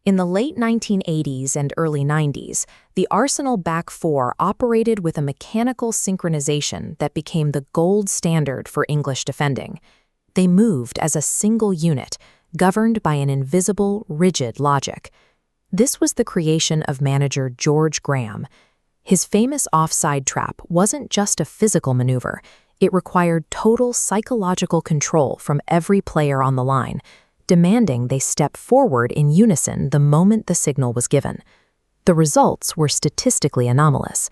In the late 1980s and early 90s, the Arsenal back four operated with a mechanical synchronization that became the gold standard for English defending. They moved as a single unit, governed by an invisible, rigid logic. This was the creation of manager George Graham. His famous offside trap wasn't just a physical maneuver. It required total psychological control from every player on the line, demanding they step forward in unison the moment the signal was given. The results were statistically anomalous.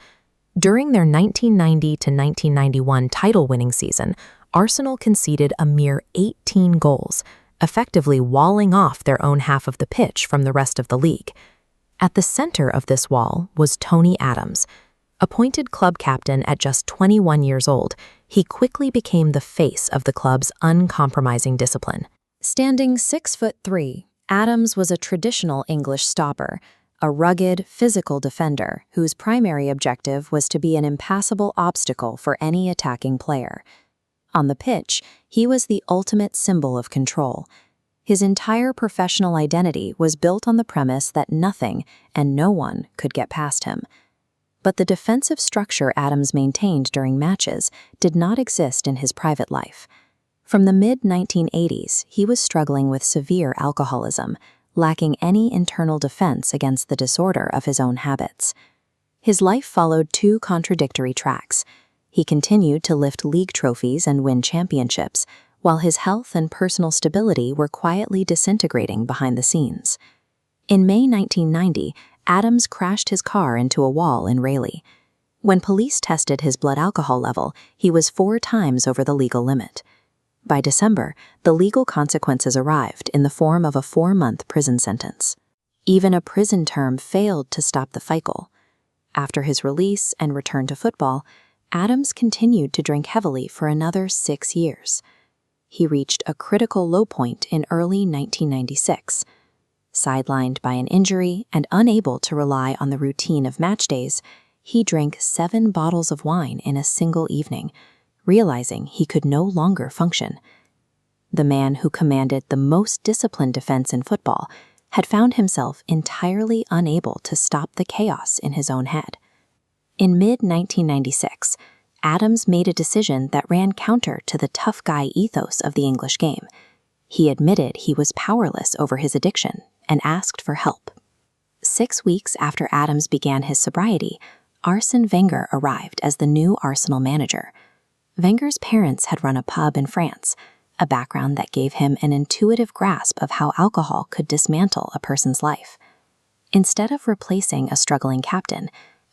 During their 1990 to 1991 title-winning season, Arsenal conceded a mere 18 goals, effectively walling off their own half of the pitch from the rest of the league. At the center of this wall was Tony Adams. Appointed club captain at just 21 years old, he quickly became the face of the club's uncompromising discipline. Standing 6'3", Adams was a traditional English stopper, a rugged, physical defender whose primary objective was to be an impassable obstacle for any attacking player. On the pitch, he was the ultimate symbol of control. His entire professional identity was built on the premise that nothing and no one could get past him. But the defensive structure Adams maintained during matches did not exist in his private life. From the mid-1980s, he was struggling with severe alcoholism, lacking any internal defense against the disorder of his own habits. His life followed two contradictory tracks. He continued to lift league trophies and win championships, while his health and personal stability were quietly disintegrating behind the scenes. In May 1990, Adams crashed his car into a wall in Raleigh. When police tested his blood alcohol level, he was 4 times over the legal limit. By December, the legal consequences arrived in the form of a 4-month prison sentence. Even a prison term failed to stop the cycle. After his release and return to football, Adams continued to drink heavily for another 6 years. He reached a critical low point in early 1996. Sidelined by an injury and unable to rely on the routine of match days, he drank 7 bottles of wine in a single evening, realizing he could no longer function. The man who commanded the most disciplined defense in football had found himself entirely unable to stop the chaos in his own head. In mid-1996, Adams made a decision that ran counter to the tough guy ethos of the English game. He admitted he was powerless over his addiction and asked for help. 6 weeks after Adams began his sobriety, Arsène Wenger arrived as the new Arsenal manager. Wenger's parents had run a pub in France, a background that gave him an intuitive grasp of how alcohol could dismantle a person's life. Instead of replacing a struggling captain,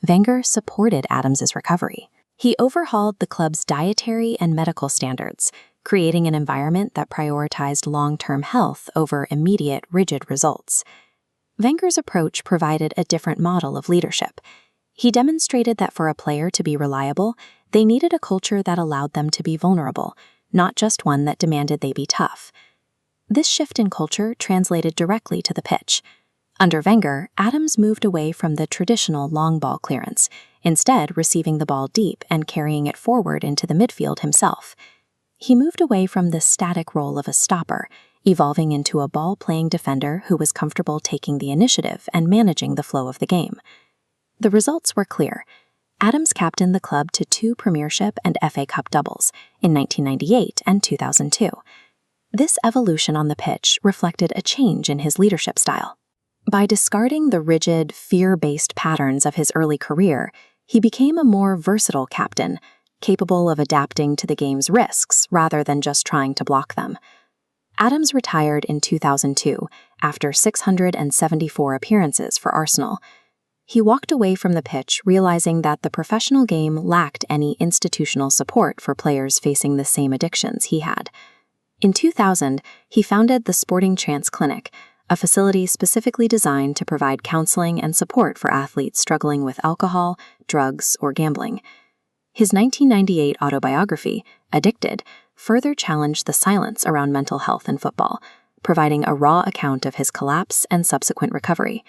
Wenger supported Adams's recovery. He overhauled the club's dietary and medical standards, creating an environment that prioritized long-term health over immediate, rigid results. Wenger's approach provided a different model of leadership. He demonstrated that for a player to be reliable, they needed a culture that allowed them to be vulnerable, not just one that demanded they be tough. This shift in culture translated directly to the pitch. Under Wenger, Adams moved away from the traditional long ball clearance, instead receiving the ball deep and carrying it forward into the midfield himself. He moved away from the static role of a stopper, evolving into a ball-playing defender who was comfortable taking the initiative and managing the flow of the game. The results were clear. Adams captained the club to 2 Premiership and FA Cup doubles in 1998 and 2002. This evolution on the pitch reflected a change in his leadership style. By discarding the rigid, fear-based patterns of his early career, he became a more versatile captain, capable of adapting to the game's risks rather than just trying to block them. Adams retired in 2002 after 674 appearances for Arsenal. He walked away from the pitch realizing that the professional game lacked any institutional support for players facing the same addictions he had. In 2000, he founded the Sporting Chance Clinic, a facility specifically designed to provide counseling and support for athletes struggling with alcohol, drugs, or gambling. His 1998 autobiography, Addicted, further challenged the silence around mental health in football, providing a raw account of his collapse and subsequent recovery.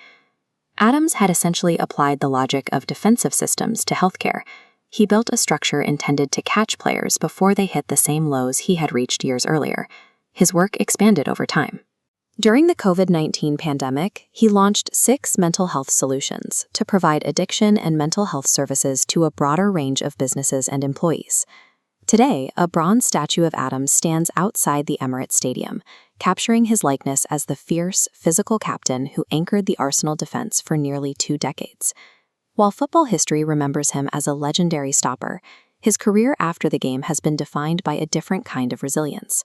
Adams had essentially applied the logic of defensive systems to healthcare. He built a structure intended to catch players before they hit the same lows he had reached years earlier. His work expanded over time. During the COVID-19 pandemic, he launched 6 mental health solutions to provide addiction and mental health services to a broader range of businesses and employees. Today, a bronze statue of Adams stands outside the Emirates Stadium, capturing his likeness as the fierce, physical captain who anchored the Arsenal defense for nearly 2 decades. While football history remembers him as a legendary stopper, his career after the game has been defined by a different kind of resilience.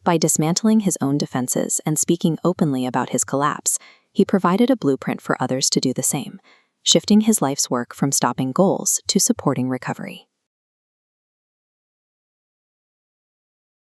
By dismantling his own defenses and speaking openly about his collapse, he provided a blueprint for others to do the same, shifting his life's work from stopping goals to supporting recovery.